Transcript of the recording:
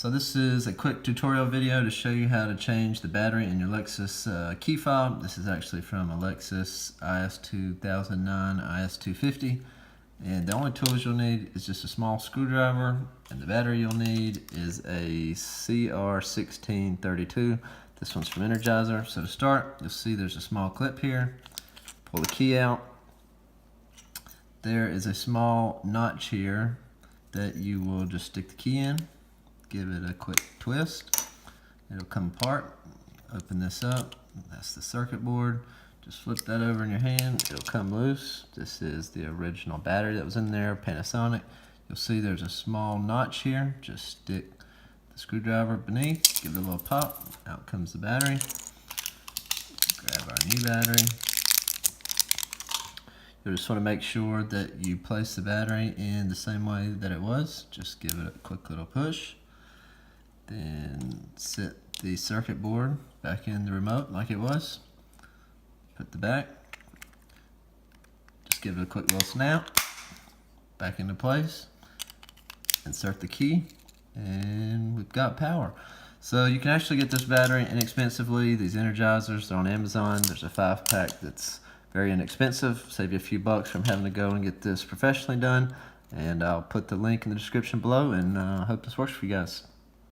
So this is a quick tutorial video to show you how to change the battery in your Lexus key fob. This is actually from a Lexus IS2009 IS250. And the only tools you'll need is just a small screwdriver, and the battery you'll need is a CR1632. This one's from Energizer. So to start, you'll see there's a small clip here. Pull the key out. There is a small notch here that you will just stick the key in. Give it a quick twist. It'll come apart. Open this up. That's the circuit board. Just flip that over in your hand. It'll come loose. This is the original battery that was in there, Panasonic. You'll see there's a small notch here. Just stick the screwdriver beneath. Give it a little pop. Out comes the battery. Grab our new battery. You just want to make sure that you place the battery in the same way that it was. Just give it a quick little push. Then set the circuit board back in the remote like it was. Put the back. Just give it a quick little snap. Back into place. Insert the key. And we've got power. So you can actually get this battery inexpensively. These Energizers, they're on Amazon. There's a 5-pack that's very inexpensive. Save you a few bucks from having to go and get this professionally done. And I'll put the link in the description below, and I hope this works for you guys.